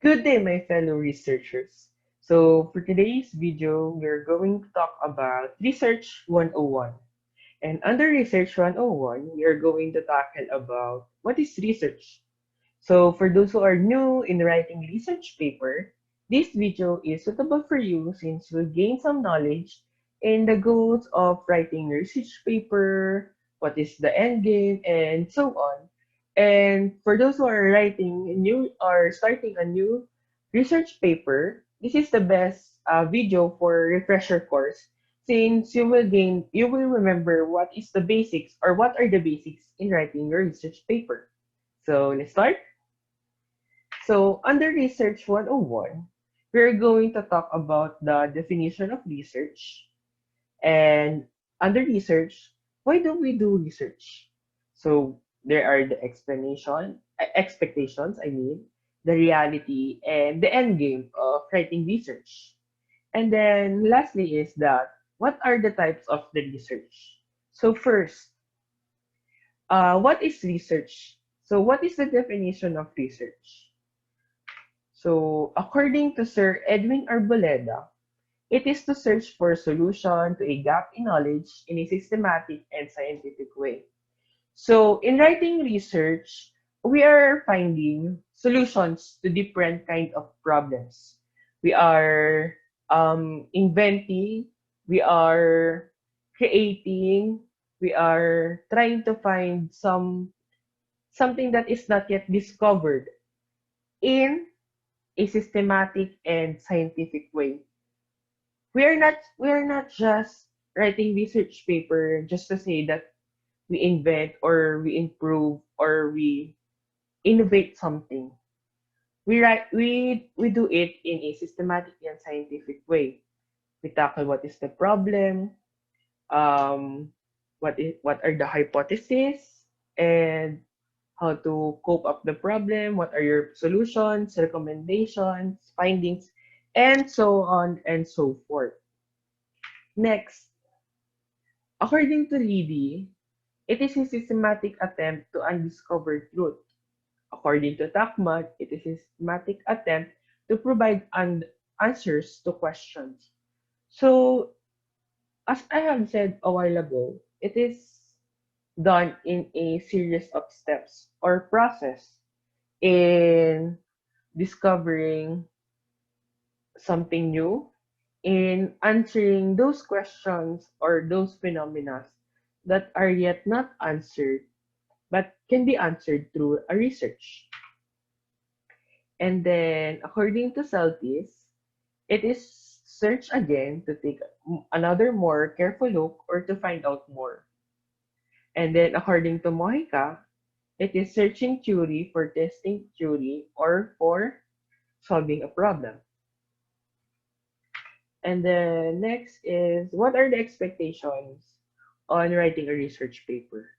Good day, my fellow researchers. So, for today's video, we're going to talk about Research 101. And under Research 101, we are going to tackle about what is research. So, for those who are new in writing research paper, this video is suitable for you since you'll gain some knowledge in the goals of writing research paper, what is the end game, and so on. And for those who are writing a new or starting a new research paper, this is the best video for refresher course since you will remember what is the basics or what are the basics in writing your research paper. So let's start. So, under Research 101, we're going to talk about the definition of research. And under research, why do we do research? So, there are the expectations, the reality, and the end game of writing research. And then lastly is that what are the types of the research? So, first, what is research? So, what is the definition of research? So, according to Sir Edwin Arboleda, it is to search for a solution to a gap in knowledge in a systematic and scientific way. So, in writing research, we are finding solutions to different kind of problems. We are inventing, we are creating, we are trying to find something that is not yet discovered in a systematic and scientific way. We are not just writing research paper just to say that we invent or we improve or we innovate something. We do it in a systematic and scientific way. We tackle what is the problem, um, what are the hypotheses, and how to cope up the problem, what are your solutions, recommendations, findings, and so on and so forth. Next, according to Reedy, it is a systematic attempt to undiscover truth. According to Takmat, it is a systematic attempt to provide answers to questions. So, as I have said a while ago, it is done in a series of steps or process in discovering something new, in answering those questions or those phenomena that are yet not answered but can be answered through a research. And then, according to Celtis, it is search again to take another more careful look or to find out more. And then, according to Mojica, it is searching theory for testing theory or for solving a problem. And then next is what are the expectations on writing a research paper?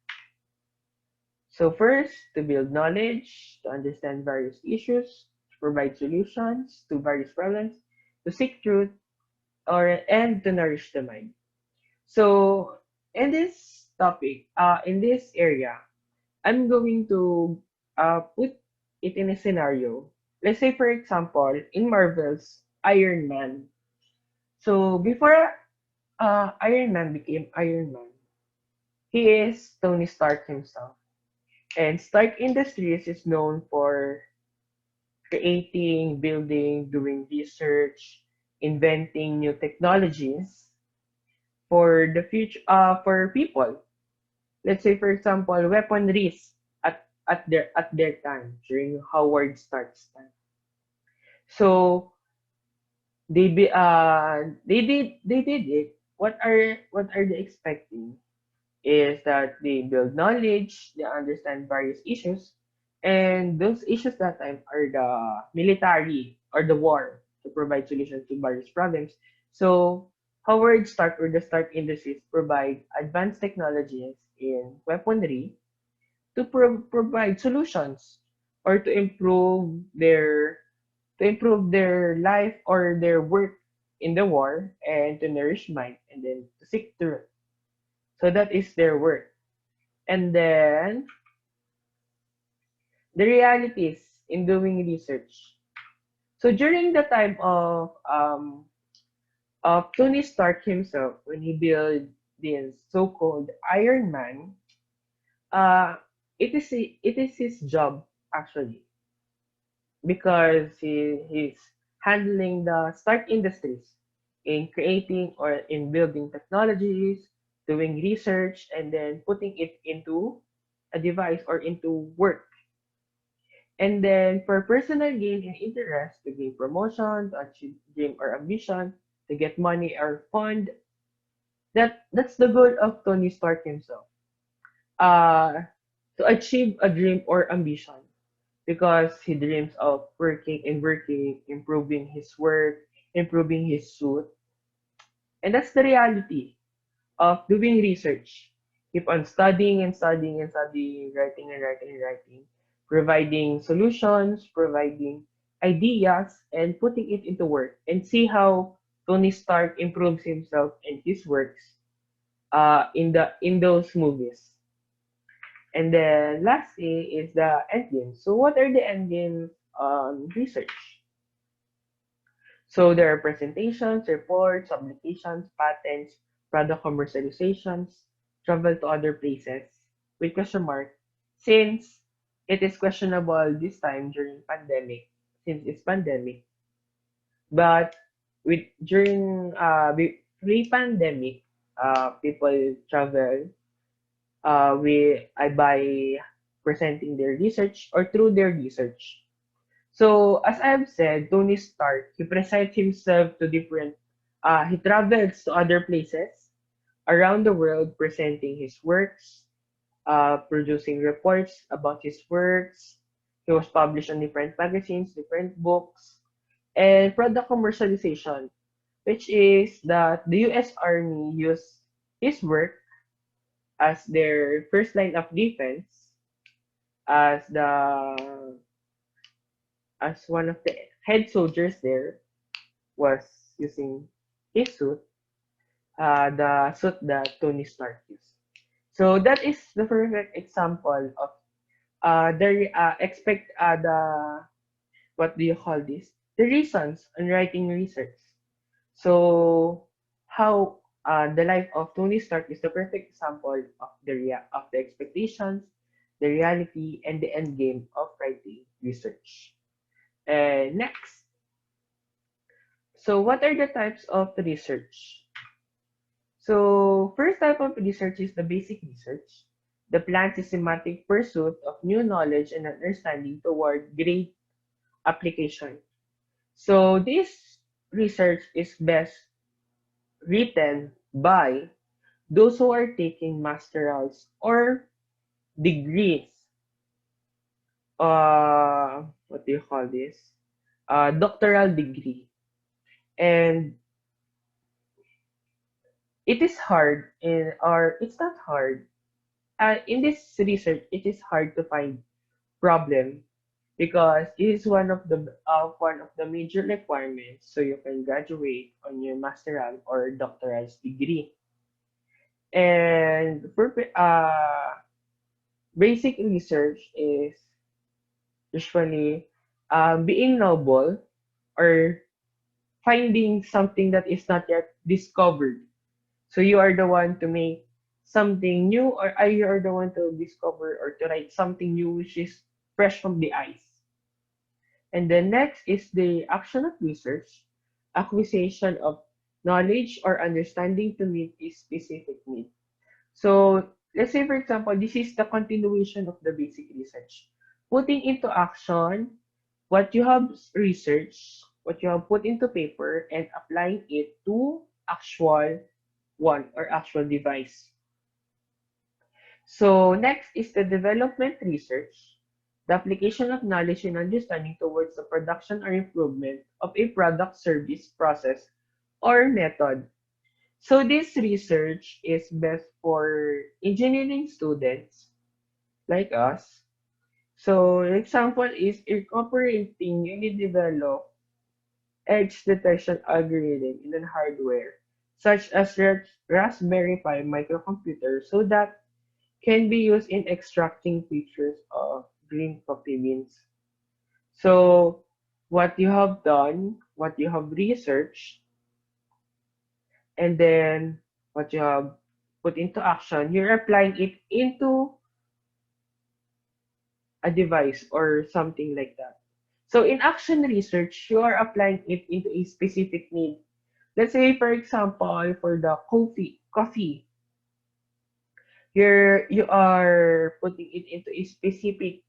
So first, to build knowledge, to understand various issues, to provide solutions to various problems, to seek truth, or and to nourish the mind. So in this topic, in this area, I'm going to put it in a scenario. Let's say, for example, in Marvel's Iron Man. So before Iron Man became Iron Man, he is Tony Stark himself. And Stark Industries is known for creating, building, doing research, inventing new technologies for the future for people. Let's say for example, weaponries at their time during Howard Stark's time. So they did it. What are they expecting? Is that they build knowledge, they understand various issues, and those issues that time are the military or the war to provide solutions to various problems. So Howard Stark or the Stark Industries provide advanced technologies in weaponry to provide solutions or to improve their life or their work in the war and to nourish mind and then to seek truth. So that is their work. And then the realities in doing research. So during the time of Tony Stark himself, when he built this so-called Iron Man, uh, it is his job actually because he's handling the Stark Industries in creating or in building technologies, doing research, and then putting it into a device or into work. And then for personal gain and interest, to gain promotion, to achieve dream or ambition, to get money or fund, that's the goal of Tony Stark himself. Uh, to achieve a dream or ambition because he dreams of working and working, improving his work, improving his suit. And that's the reality of doing research. Keep on studying and studying and studying, writing and writing and writing, providing solutions, providing ideas, and putting it into work. And see how Tony Stark improves himself and his works in those movies. And then lastly is the endgame. So what are the endgames research? So there are presentations, reports, publications, patents, product commercializations, travel to other places with question mark since it is questionable this time during pandemic since it's pandemic. But with during pre-pandemic, people travel we I by presenting their research or through their research. So as I have said, Tony Stark, he presents himself to different he travels to other places around the world presenting his works, producing reports about his works. He was published on different magazines, different books, and product commercialization, which is that the US Army used his work as their first line of defense as the as one of the head soldiers there was using his suit, the suit that Tony Stark used. So that is the perfect example of the expect the what do you call this? The reasons on writing research. So how the life of Tony Stark is the perfect example of of the expectations, the reality, and the end game of writing research. And next, so what are the types of research? So first type of research is the basic research, the planned systematic pursuit of new knowledge and understanding toward great application. So this research is best written by those who are taking masterals or degrees, what do you call this? Doctoral degree. And it is hard or it's not hard. In this research, it is hard to find problem because it is one of the major requirements so you can graduate on your masteral or doctoral degree. And for basic research is usually being noble or finding something that is not yet discovered. So you are the one to make something new, or you are the one to discover or to write something new which is fresh from the eyes. And then next is the action of research, acquisition of knowledge or understanding to meet a specific need. So let's say, for example, this is the continuation of the basic research. Putting into action what you have researched, what you have put into paper, and applying it to actual one or actual device. So next is the development research, the application of knowledge and understanding towards the production or improvement of a product, service, process, or method. So this research is best for engineering students like us. So example is incorporating newly developed edge detection algorithm in the hardware, such as Raspberry Pi microcomputer, so that can be used in extracting features of green coffee beans. So what you have done, what you have researched, and then what you have put into action, you're applying it into a device or something like that. So in action research, you are applying it into a specific need. Let's say, for example, for the coffee, you are putting it into a specific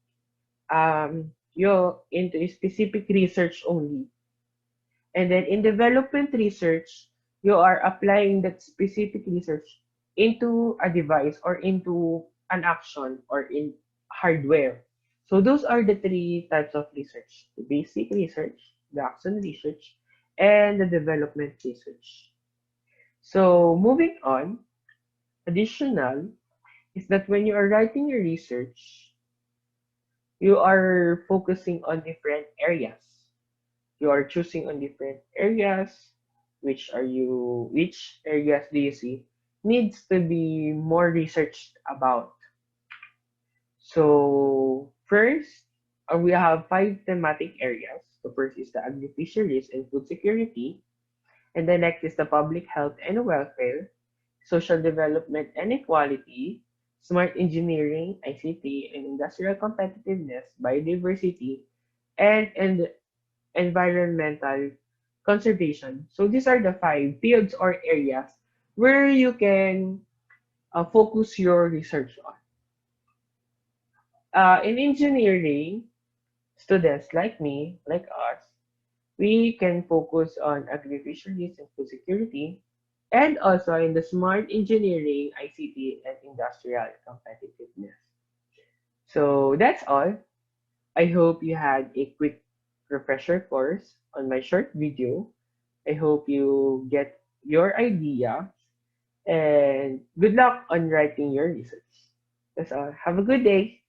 into a specific research only. And then in development research, you are applying that specific research into a device or into an action or in hardware. So those are the three types of research: the basic research, the action research, and the development research. So moving on, additional is that when you are writing your research, you are focusing on different areas. You are choosing on different areas. Which areas do you see needs to be more researched about? So first, we have five thematic areas. The first is the agri-fisheries and food security, and the next is the public health and welfare, social development and equality, smart engineering, ICT, and industrial competitiveness, biodiversity, and environmental conservation. So these are the five fields or areas where you can focus your research on. In engineering, students like me, like us, we can focus on agri-fisheries and food security, and also in the smart engineering, ICT, and industrial competitiveness. So that's all. I hope you had a quick refresher course on my short video. I hope you get your idea, and good luck on writing your research. That's all. Have a good day.